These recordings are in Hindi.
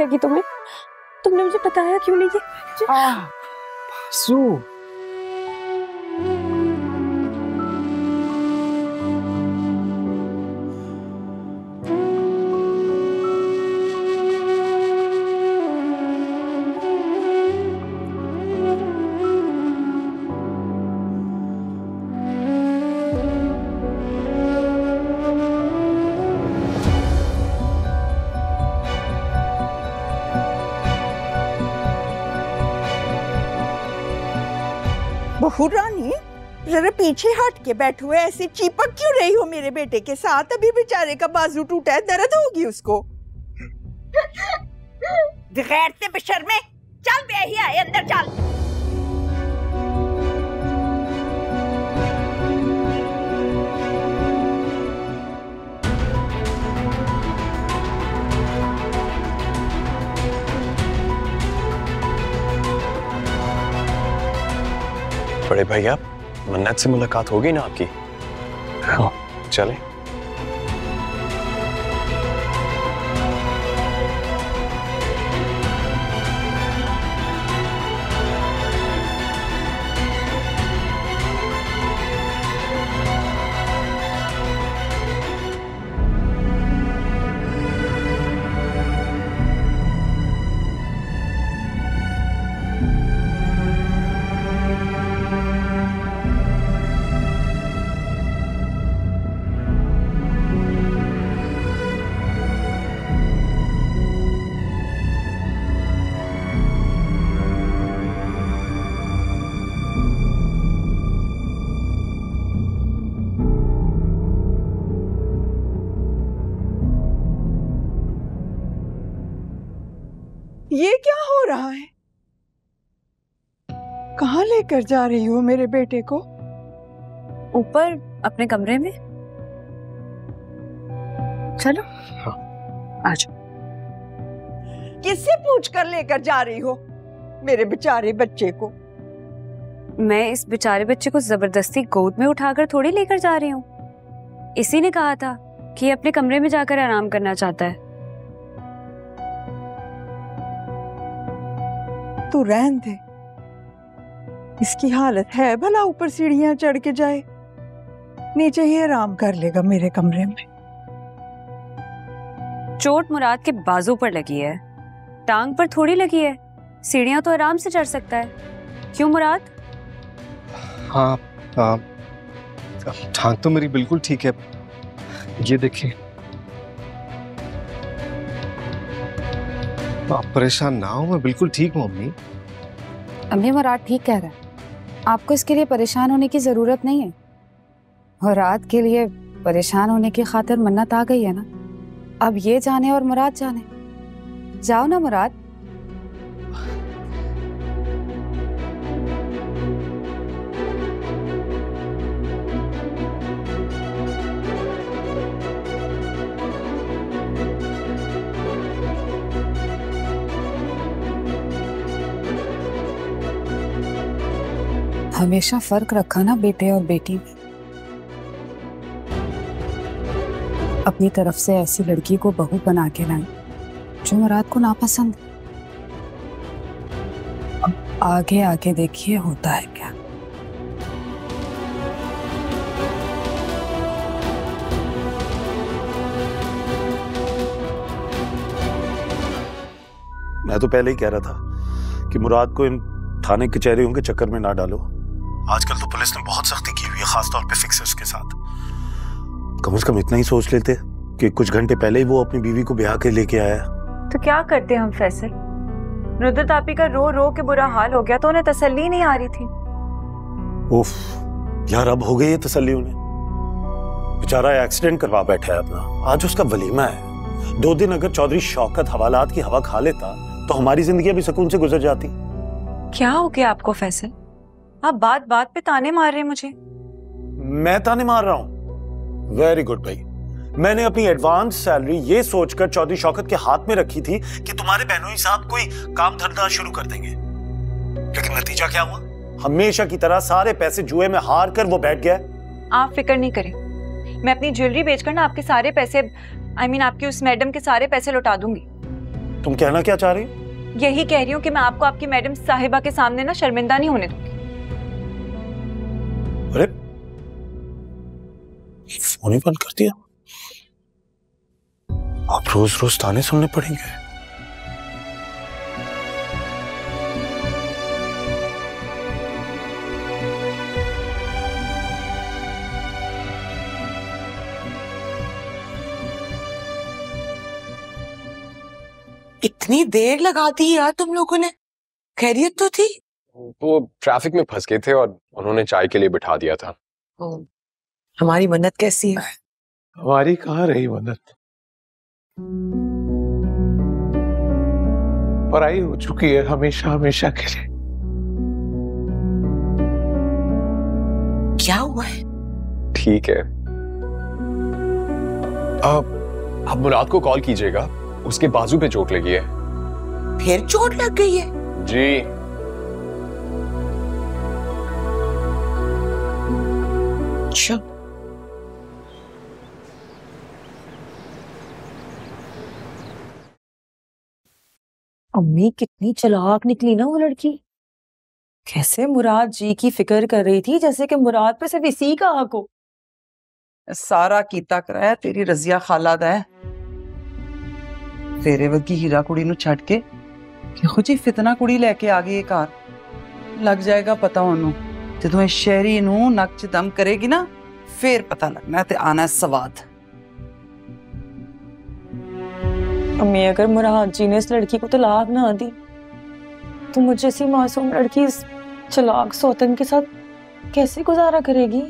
लगी तुम्हें? तुमने मुझे बताया क्यों नहीं? बासु बहू रानी, जरा पीछे हट के बैठो, ऐसे चिपक क्यों रही हो मेरे बेटे के साथ? अभी बेचारे का बाजू टूटा है, दर्द होगी उसको। गैरते बेशर्मे, चल बेही आए अंदर चल। बड़े भैया, मन्नत से मुलाकात होगी ना आपकी? हाँ, चले। ये क्या हो रहा है? कहाँ लेकर जा रही हो मेरे बेटे को? ऊपर अपने कमरे में। चलो। हाँ। आ जाओ। किससे पूछ कर लेकर जा रही हो मेरे बेचारे बच्चे को? मैं इस बेचारे बच्चे को जबरदस्ती गोद में उठाकर थोड़ी लेकर जा रही हूँ। इसी ने कहा था कि अपने कमरे में जाकर आराम करना चाहता है। तू रहन दे, इसकी हालत है भला ऊपर सीढ़ियां चढ़ के जाए? नीचे ही आराम कर लेगा मेरे कमरे में। चोट मुराद के बाजू पर लगी है, टांग पर थोड़ी लगी है। सीढ़ियां तो आराम से चढ़ सकता है। क्यों मुराद? हाँ, टांग तो मेरी बिल्कुल ठीक है। ये देखिए। आप परेशान ना हो, मैं बिल्कुल ठीक हूँ अम्मी। अम्मी, मुराद ठीक कह रहा है। आपको इसके लिए परेशान होने की जरूरत नहीं है। मुराद के लिए परेशान होने की खातिर मन्नत आ गई है ना। अब ये जाने और मुराद जाने। जाओ ना मुराद। हमेशा फर्क रखा ना बेटे और बेटी में। अपनी तरफ से ऐसी लड़की को बहू बना के लाई जो मुराद को नापसंद। अब आगे आगे देखिए होता है क्या। मैं तो पहले ही कह रहा था कि मुराद को इन थाने कचहरियों के चक्कर में ना डालो। आजकल तो पुलिस ने बहुत सख्ती की हुई है, खासतौर पे फिक्सर्स के साथ। कम से कम इतना ही सोच लेते कि कुछ घंटे पहले ही वो अपनी बीवी को ब्याह के लेके आया। तो क्या करते हम फैसल? नुदरत आपी का रो रो के बुरा हाल हो गया तो उन्हें तसल्ली नहीं आ रही थी। उफ यार, अब हो गई है तसल्ली उन्हें। बेचारा एक्सीडेंट करवा बैठा है अपना। आज उसका वलीमा है। 2 दिन अगर चौधरी शौकत हवालात की हवा खा लेता तो हमारी जिंदगी अभी सुकून से गुजर जाती। क्या हो गया आपको फैसल? आप बात बात पे ताने मार रहे हैं मुझे। मैं ताने मार रहा हूं? वेरी गुड भाई। मैंने अपनी एडवांस सैलरी ये सोचकर चौधरी शौकत के हाथ में रखी थी कि तुम्हारे बहनोई साहब कोई काम धंधा शुरू कर देंगे, लेकिन नतीजा क्या हुआ? हमेशा की तरह सारे पैसे जुए में हार कर वो बैठ गया। आप फिक्र नहीं करें, मैं अपनी ज्वेलरी बेचकर ना आपके सारे पैसे, आपकी उस मैडम के सारे पैसे लौटा दूंगी। तुम कहना क्या चाह रही हो? यही कह रही हूँ कि मैं आपको आपकी मैडम साहिबा के सामने ना शर्मिंदा नहीं होने दूंगी। अरे फोन ही बंद कर दिया। आप रोज रोज ताने सुनने पड़ेंगे। इतनी देर लगा दी यार तुम लोगों ने। खैरियत तो थी? वो ट्रैफिक में फंस गए थे और उन्होंने चाय के लिए बिठा दिया था। हमारी मन्नत कैसी है? हमारी कहाँ रही मन्नत, पराई हो चुकी है हमेशा हमेशा के लिए। क्या हुआ है? ठीक है, आप मुराद को कॉल कीजिएगा, उसके बाजू पे चोट लगी है। फिर चोट लग गई है? जी। अच्छा, अम्मी कितनी चालाक निकली ना वो लड़की। कैसे मुराद जी की फिक्र कर रही थी जैसे कि मुराद पे सिर्फ इसी का हक हो। सारा कीता कराया तेरी रजिया खाला दा है। तेरे वर्गी हीरा कुड़ी नू छड़ के किहो जी फितना कुड़ी लेके आ गई घर। लग जाएगा पता ओनू जदों इस शहरी नू नक च दम करेगी ना, फिर पता लगना ते आना सवाद। अम्मी अगर मुराद जी ने इस लड़की को तलाक ना दी तो मुझे ऐसी मासूम लड़की इस चालाक सौतन के साथ कैसे गुजारा करेगी?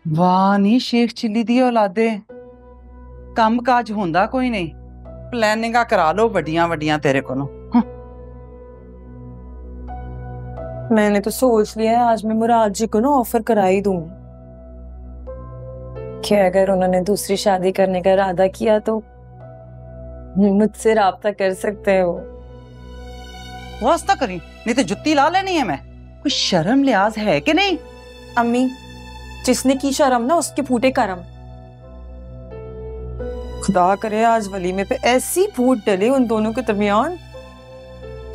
वाह नी शेख चिल्ली दी औलादे, कम काज होंदा कोई नहीं, प्लानिंगा करा लो वड्डियां वड्डियां तेरे कोलों। मैंने तो सोच लिया है आज मैं मुराद जी को ना ऑफर करा ही दूंगी कि अगर उन्होंने दूसरी शादी करने का इरादा किया तो मुझसे राब्ता कर सकते हैं वो। वास्ता करी, नहीं तो जुत्ती ला लेनी है मैं। कोई शर्म लिहाज है कि नहीं? अम्मी जिसने की शर्म ना उसके फूटे करम। खुदा करे आज वलीमे पे ऐसी फूट डले उन दोनों के दरमियान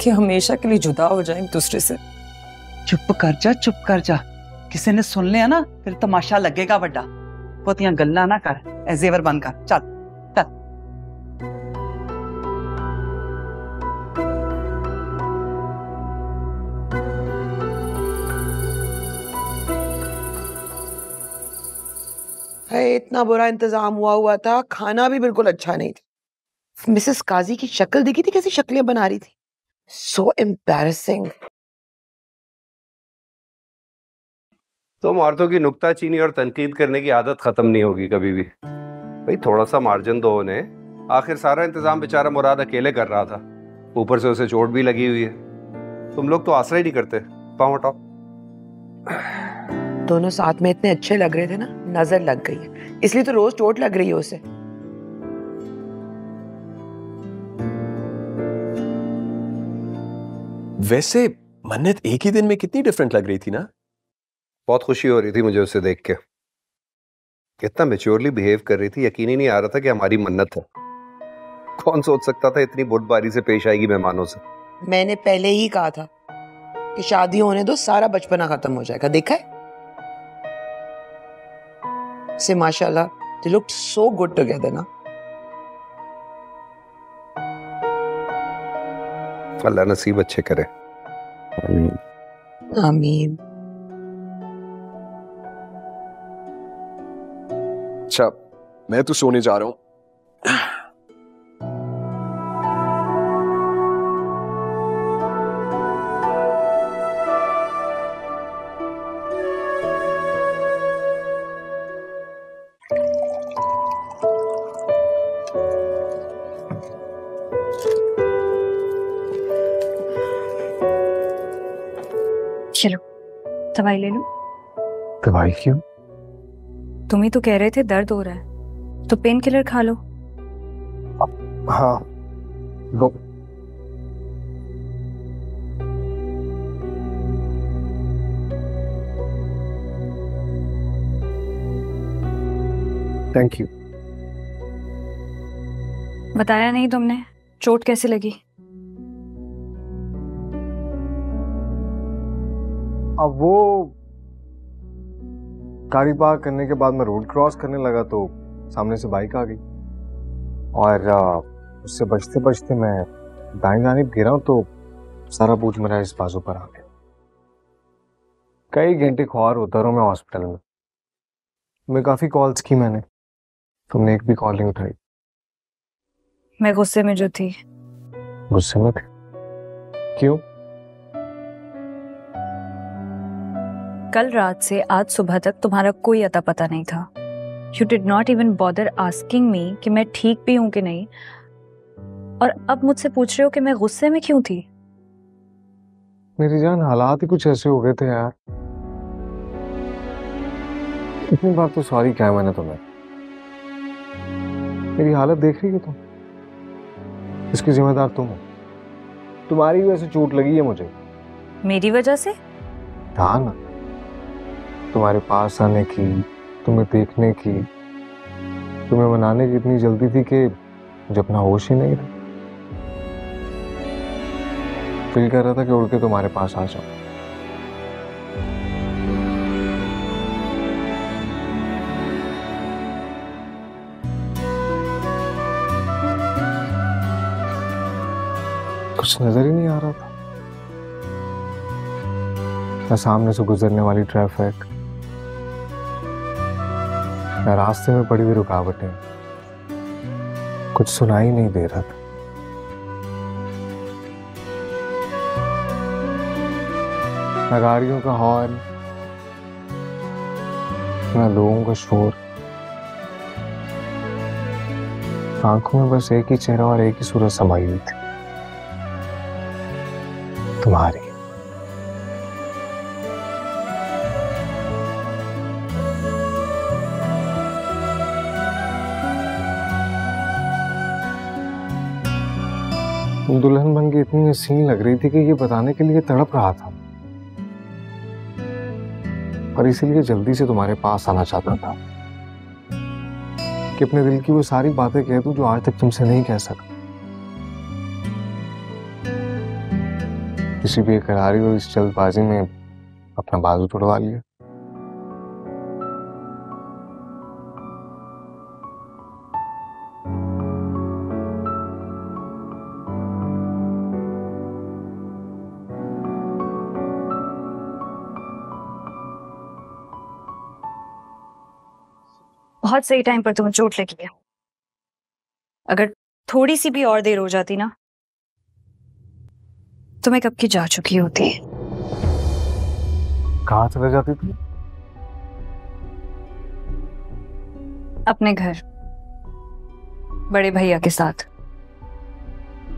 कि हमेशा के लिए जुदा हो जाए एक दूसरे से। चुप कर जा, चुप कर जा। किसी ने सुन लिया ना फिर तमाशा लगेगा वड्डा। बहुतियां गल्ला ना कर, ए जेवर बंद कर, चल चल। इतना बुरा इंतजाम हुआ था, खाना भी बिल्कुल अच्छा नहीं था। मिसेस काजी की शक्ल देखी थी, कैसी शक्लें बना रही थी। So embarrassing. तुम औरतों की नुक्ताचीनी और तनकीद करने की आदत खत्म नहीं होगी कभी भी। भाई थोड़ा सा मार्जिन दो उन्हें। आखिर सारा इंतजाम बेचारा मुराद अकेले कर रहा था, ऊपर से उसे चोट भी लगी हुई है। तुम लोग तो आसरा ही नहीं करते। पाँव हटाओ। दोनों साथ में इतने अच्छे लग रहे थे ना, नजर लग गई है, इसलिए तो रोज चोट लग रही है उसे। वैसे मन्नत एक ही दिन में कितनी डिफरेंट लग रही थी ना। बहुत खुशी हो रही थी मुझे उसे देख के। कितना मैच्योरली बिहेव कर रही थी, यकीन ही नहीं आ रहा था कि हमारी मन्नत है। कौन सोच सकता था इतनी बुर्दबारी से पेश आएगी मेहमानों से। मैंने पहले ही कहा था कि शादी होने दो, सारा बचपना खत्म हो जाएगा। देखा है से माशाल्लाह, they looked so good together ना। अल्लाह नसीब अच्छे करे। आमीन आमीन। अच्छा मैं तो सोने जा रहा हूं। चलो दवाई ले लो। दवाई क्यों? तुम ही तो कह रहे थे दर्द हो रहा है, तो पेन किलर खा लो। हाँ लो। Thank you. बताया नहीं तुमने चोट कैसे लगी? अब वो गाड़ी पार्क करने के बाद मैं रोड क्रॉस करने लगा तो सामने से बाइक आ गई और उससे बचते बचते मैं दाएं जानिब गिरा तो सारा बोझ मेरा इस बाजू पर आ गया। कई घंटे ख्वार होता रहा मैं हॉस्पिटल में। मैं काफी कॉल्स की मैंने, तुमने एक भी कॉल नहीं उठाई। मैं गुस्से में जो थी। गुस्से में थे? क्यों? कल रात से आज सुबह तक तुम्हारा कोई अता पता नहीं था। You did not even bother asking me कि मैं ठीक भी हूं कि नहीं, और अब मुझसे पूछ रहे हो कि मैं गुस्से में क्यों थी? मेरी जान, हालात ही कुछ ऐसे हो गए थे यार। इतनी बार तो सॉरी क्या मैंने तुम्हें। मेरी हालत देख रही हो तुम, इसकी जिम्मेदार तुम हो। तुम्हारी वजह से चोट लगी है मुझे। मेरी वजह से? हाँ ना, तुम्हारे पास आने की, तुम्हें देखने की, तुम्हें मनाने की इतनी जल्दी थी कि मुझे अपना होश ही नहीं था। दिल कर रहा था कि उड़ के तुम्हारे पास आ जाऊं। कुछ नजर ही नहीं आ रहा था, ना सामने से गुजरने वाली ट्रैफिक, ना रास्ते में पड़ी हुई रुकावटें, कुछ सुनाई नहीं दे रहा था। ना गाड़ियों का हॉर्न, ना लोगों का शोर। आंखों में बस एक ही चेहरा और एक ही सूरत समाई हुई थी, तुम्हारी। दुल्हन बन के इतनी हसीन लग रही थी कि ये बताने के लिए तड़प रहा था, और इसीलिए जल्दी से तुम्हारे पास आना चाहता था कि अपने दिल की वो सारी बातें कह दूं जो आज तक तुमसे नहीं कह सका। किसी बेकरारी और इस जल्दबाजी में अपना बाजू तोड़वा लिया। बहुत सही टाइम पर तुम्हें चोट लगी है। अगर थोड़ी सी भी और देर हो जाती ना तो मैं कब की जा चुकी होती। कहाँ चले जाती थी? अपने घर, बड़े भैया के साथ।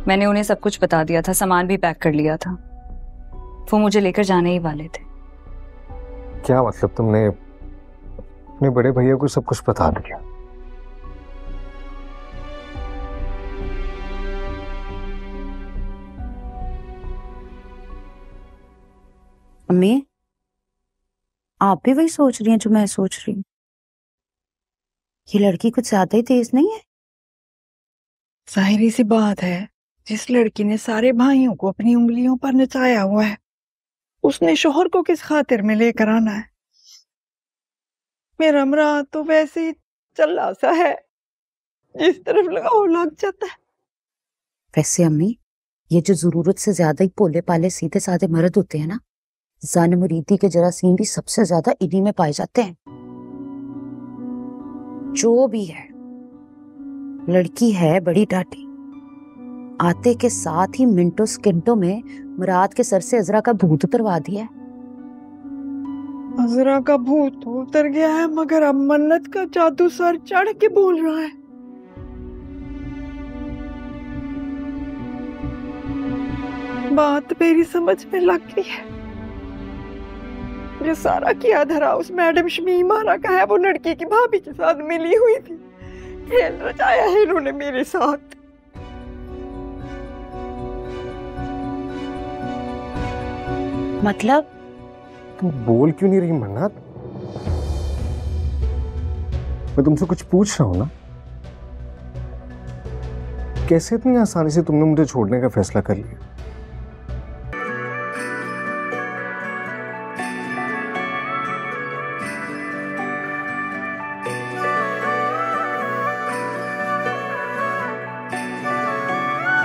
मैंने उन्हें सब कुछ बता दिया था, सामान भी पैक कर लिया था। वो मुझे लेकर जाने ही वाले थे। क्या मतलब तुमने अपने बड़े भैया को सब कुछ बता दिया? अम्मी, आप भी वही सोच रही हैं जो मैं सोच रही हूँ? ये लड़की कुछ ज्यादा ही तेज नहीं है? जाहिर सी बात है, जिस लड़की ने सारे भाइयों को अपनी उंगलियों पर नचाया हुआ है, उसने शोहर को किस खातिर में लेकर आना है। मेरा मराद तो वैसे ही चल्ला सा है, जिस तरफ लगाओ लग जाता है। वैसे अम्मी, ये जो जरूरत से ज्यादा ही भोले पाले सीधे साधे मर्द होते हैं ना, जान मुरीदी के जरासीम भी सबसे ज्यादा इन्हीं में पाए जाते हैं। जो भी है, लड़की है बड़ी डाटी। आते के साथ ही मिनटों सेकंडों में मुराद के सर से अजरा का भूत उतरवा दिया है। अजरा का भूत उतर गया है, मगर अब मन्नत का जादू सर चढ़ के बोल रहा है। बात मेरी समझ में लग गई है। जो सारा किया धरा उस मैडम शमीमारा का है, वो लड़की की भाभी के साथ मिली हुई थी। खेल रचाया है इन्होंने मेरे साथ। मतलब? तुम बोल क्यों नहीं रही मन्नत? मैं तुमसे कुछ पूछ रहा हूं ना। कैसे इतनी आसानी से तुमने मुझे छोड़ने का फैसला कर लिया?